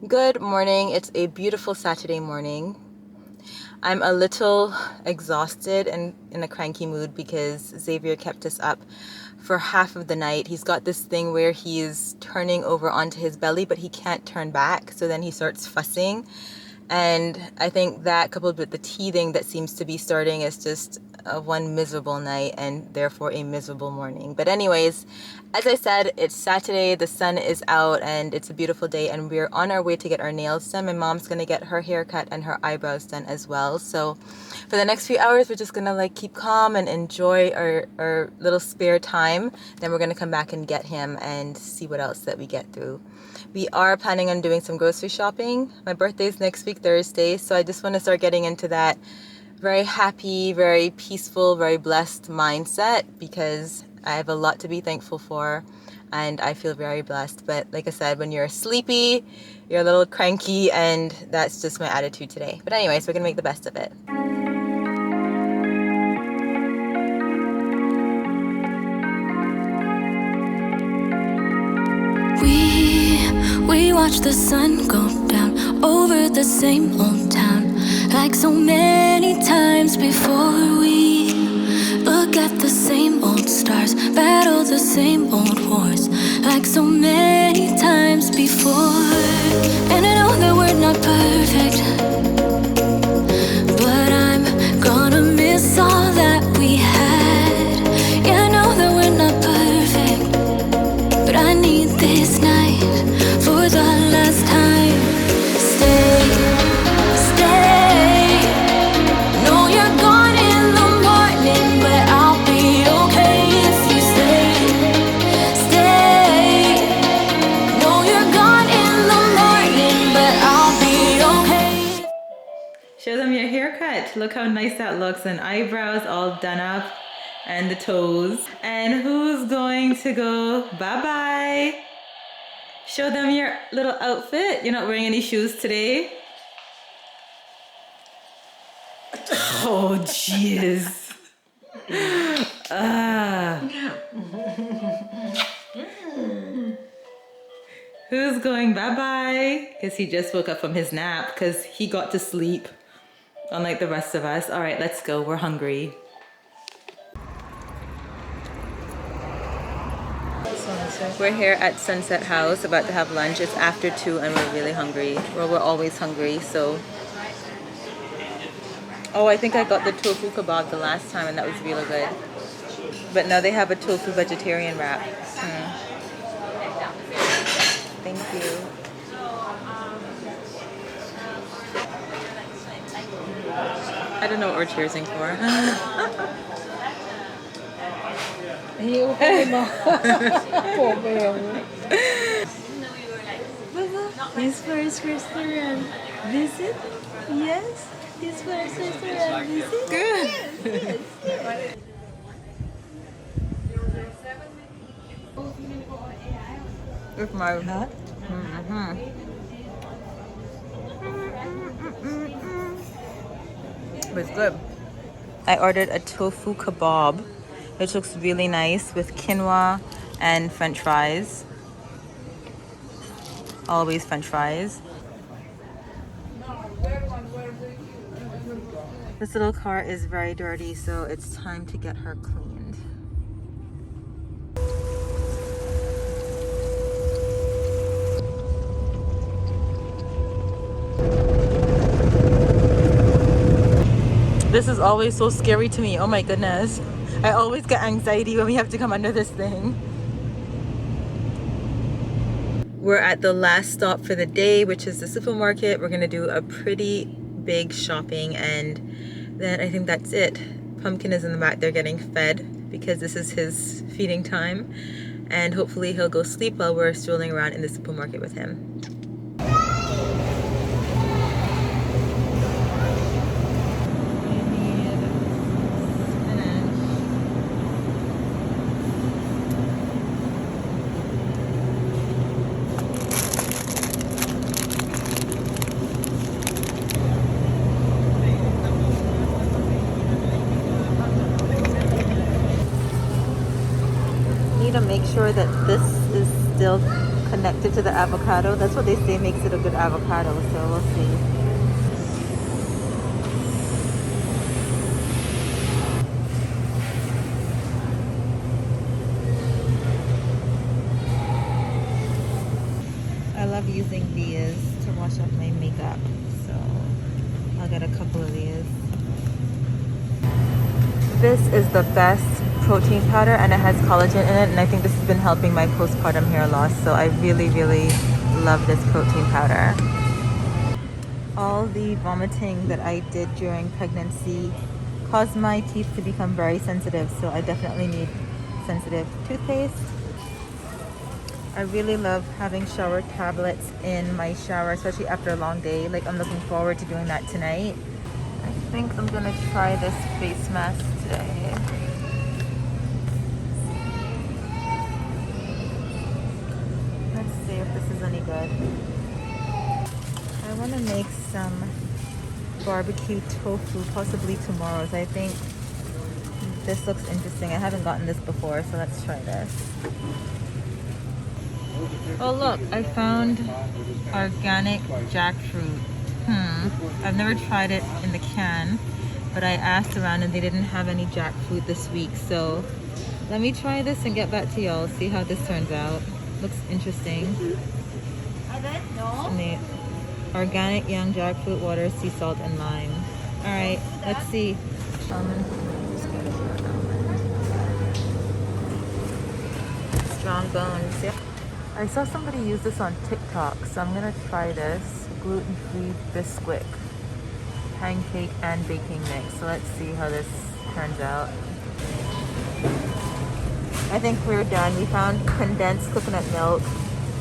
Good morning. It's a beautiful Saturday morning. I'm a little exhausted and in a cranky mood because Xavier kept us up for half of the night. He's got this thing where he is turning over onto his belly, but he can't turn back. So then he starts fussing. And I think that coupled with the teething that seems to be starting is just one miserable night and therefore a miserable morning. But anyways, as I said, it's Saturday, the sun is out and it's a beautiful day and we're on our way to get our nails done. My mom's gonna get her hair cut and her eyebrows done as well. So for the next few hours, we're just gonna like keep calm and enjoy our little spare time. Then we're gonna come back and get him and see what else that we get through. We are planning on doing some grocery shopping. My birthday's next week, Thursday, so I just want to start getting into that very happy, very peaceful, very blessed mindset because I have a lot to be thankful for and I feel very blessed. But like I said, when you're sleepy, you're a little cranky, and that's just my attitude today. But anyways, we're gonna make the best of it. We watch the sun go down over the same old town, like so many times before. We look at the same old stars, battle the same old wars, like so many times before. And I know that we're not perfect, but I'm gonna miss all that we had. Yeah, I know that we're not perfect, but I need this night for the last time. Stay. Know you're gone in the morning, but I'll be okay if you stay. Know you're gone in the morning, but I'll be okay. Show them your haircut. Look how nice that looks, and eyebrows all done up and the toes. And who's going to go bye-bye? Show them your little outfit. You're not wearing any shoes today. Oh, jeez. Who's going bye-bye? Because he just woke up from his nap because he got to sleep, unlike the rest of us. All right, let's go. We're hungry. We're here at Sunset House about to have lunch. It's after 2 and we're really hungry. Well, we're always hungry, so. Oh, I think I got the tofu kebab the last time and that was really good. But now they have a tofu vegetarian wrap. Thank you. I don't know what we're cheersing for. His first restaurant visit? Yes. His first restaurant visit? Good. Yes, yes. With my It was good. I ordered a tofu kebab, which looks really nice with quinoa and french fries. Always french fries. This little car is very dirty, so it's time to get her cleaned. This is always so scary to me. Oh my goodness. I always get anxiety when we have to come under this thing. We're at the last stop for the day, which is the supermarket. We're gonna do a pretty big shopping and then I think that's it. Pumpkin is in the back there getting fed because this is his feeding time. And hopefully he'll go sleep while we're strolling around in the supermarket with him. Need to make sure that this is still connected to the avocado. That's what they say makes it a good avocado, so we'll see. I love using these to wash off my makeup, so I'll get a couple of these. This is the best protein powder and it has collagen in it, and I think this has been helping my postpartum hair loss, so I really love this protein powder. All the vomiting that I did during pregnancy caused my teeth to become very sensitive, so I definitely need sensitive toothpaste. I really love having shower tablets in my shower, especially after a long day. Like, I'm looking forward to doing that tonight. I think I'm gonna try this face mask today. Let's see if this is any good. I want to make some barbecue tofu, possibly tomorrow's. I think this looks interesting. I haven't gotten this before, so let's try this. Oh look, I found organic jackfruit. I've never tried it in the can, but I asked around and they didn't have any jackfruit this week, so let me try this and get back to y'all, see how this turns out. Looks interesting. Neat. Organic young jackfruit, water, sea salt, and lime. Alright, let's see. Almond. Strong bones. Yeah. I saw somebody use this on TikTok, so I'm gonna try this. Gluten-free Bisquick pancake and baking mix. So let's see how this turns out. I think we're done. We found condensed coconut milk,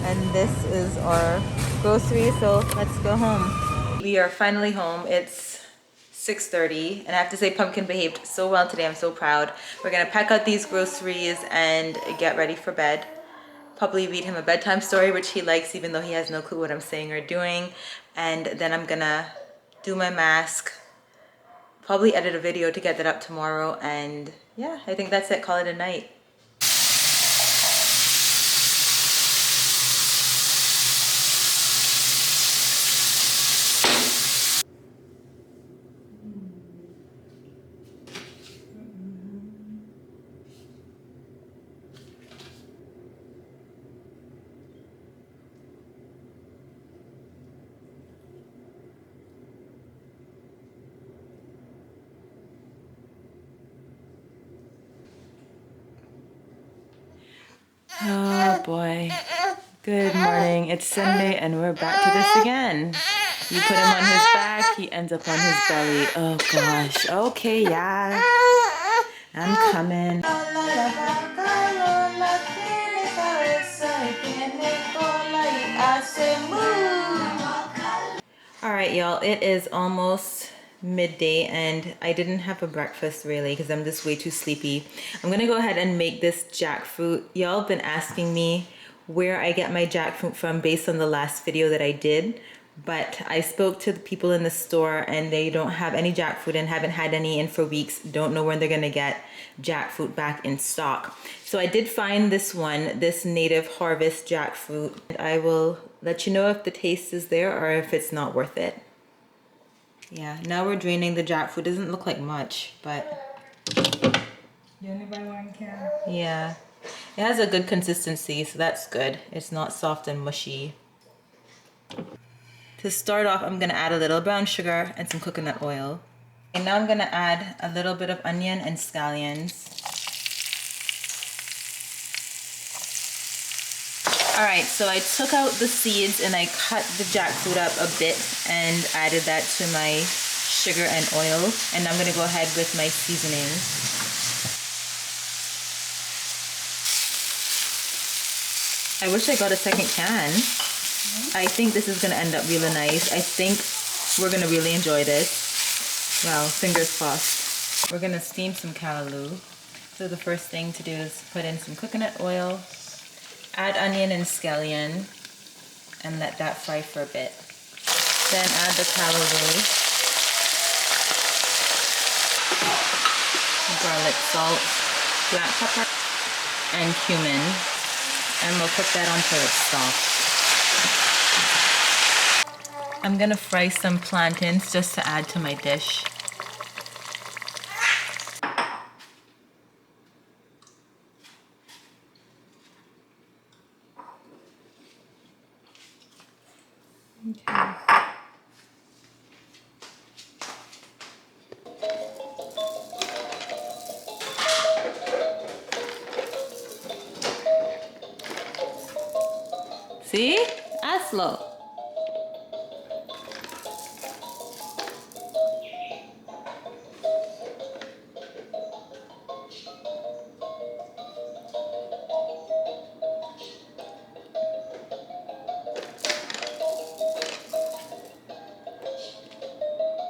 and this is our grocery, so let's go home. We are finally home. It's 6:30, and I have to say Pumpkin behaved so well today. I'm so proud. We're gonna pack out these groceries and get ready for bed. Probably read him a bedtime story, which he likes even though he has no clue what I'm saying or doing. And then I'm gonna do my mask, probably edit a video to get that up tomorrow, and yeah, I think that's it. Call it a night. Oh boy. Good morning. It's Sunday and we're back to this again. You put him on his back, he ends up on his belly. Oh gosh. Okay, yeah. I'm coming. Alright, y'all. It is almost midday and I didn't have a breakfast really because I'm just way too sleepy. I'm gonna go ahead and make this jackfruit. Y'all have been asking me where I get my jackfruit from based on the last video that I did, but I spoke to the people in the store and they don't have any jackfruit and haven't had any in for weeks. Don't know when they're gonna get jackfruit back in stock. So I did find this one, this Native Harvest jackfruit. I will let you know if the taste is there or if it's not worth it. Yeah, now we're draining the jackfruit. Doesn't look like much, but You only buy one can? yeah. It has a good consistency, so that's good. It's not soft and mushy. To start off, I'm gonna add a little brown sugar and some coconut oil. And now I'm gonna add a little bit of onion and scallions. All right, so I took out the seeds and I cut the jackfruit up a bit and added that to my sugar and oil. And I'm gonna go ahead with my seasoning. I wish I got a second can. I think this is gonna end up really nice. I think we're gonna really enjoy this. Well, fingers crossed. We're gonna steam some callaloo. So the first thing to do is put in some coconut oil, add onion and scallion, and let that fry for a bit. Then add the callaloo, garlic salt, black pepper, and cumin. and we'll cook that until it's soft. I'm gonna fry some plantains just to add to my dish. Okay. See? Aslo.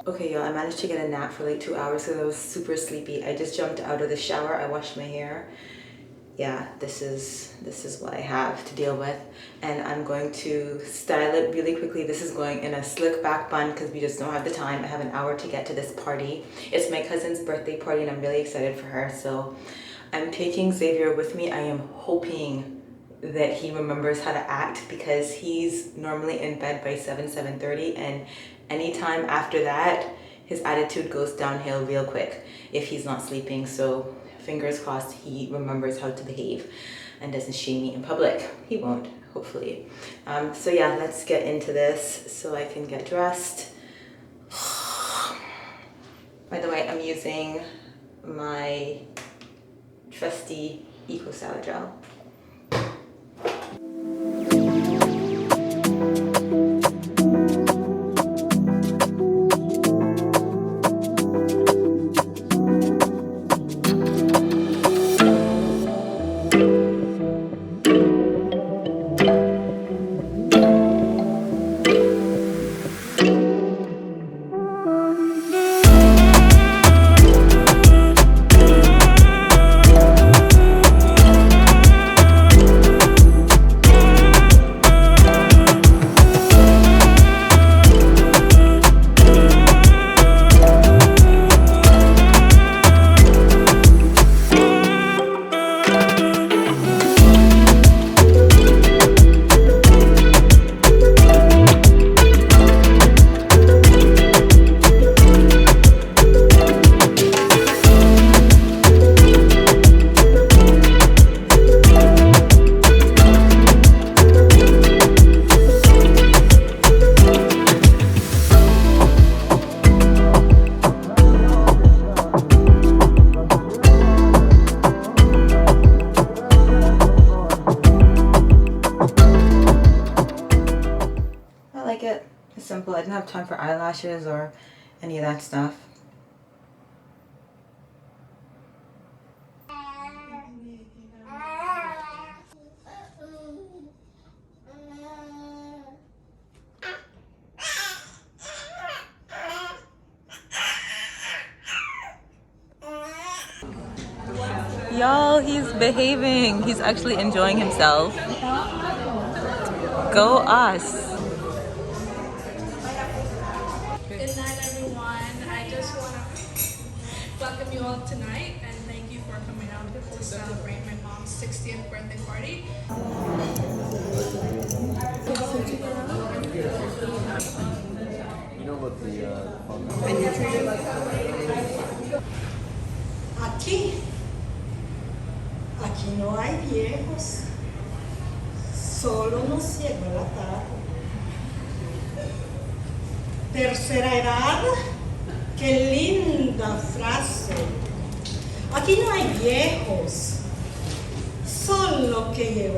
Okay, y'all, I managed to get a nap for like 2 hours because I was super sleepy. I just jumped out of the shower. I washed my hair. Yeah, this is what I have to deal with, and I'm going to style it really quickly. This is going in a slick back bun because we just don't have the time. I have an hour to get to this party. It's my cousin's birthday party and I'm really excited for her, so I'm taking Xavier with me. I am hoping that he remembers how to act because he's normally in bed by 7:30, and anytime after that his attitude goes downhill real quick if he's not sleeping. So fingers crossed he remembers how to behave and doesn't shame me in public. He won't, hopefully. So yeah, let's get into this so I can get dressed. By the way, I'm using my trusty Eco Salad Gel. Simple. I didn't have time for eyelashes or any of that stuff. Y'all, he's behaving. He's actually enjoying himself. Go us. Good night, everyone. I just want to welcome you all tonight and thank you for coming out to celebrate my mom's 60th birthday party. You know what the Aquí no hay viejos, solo unos ciegos en la tarde. Tercera edad, qué linda frase. Aquí no hay viejos, solo que lleva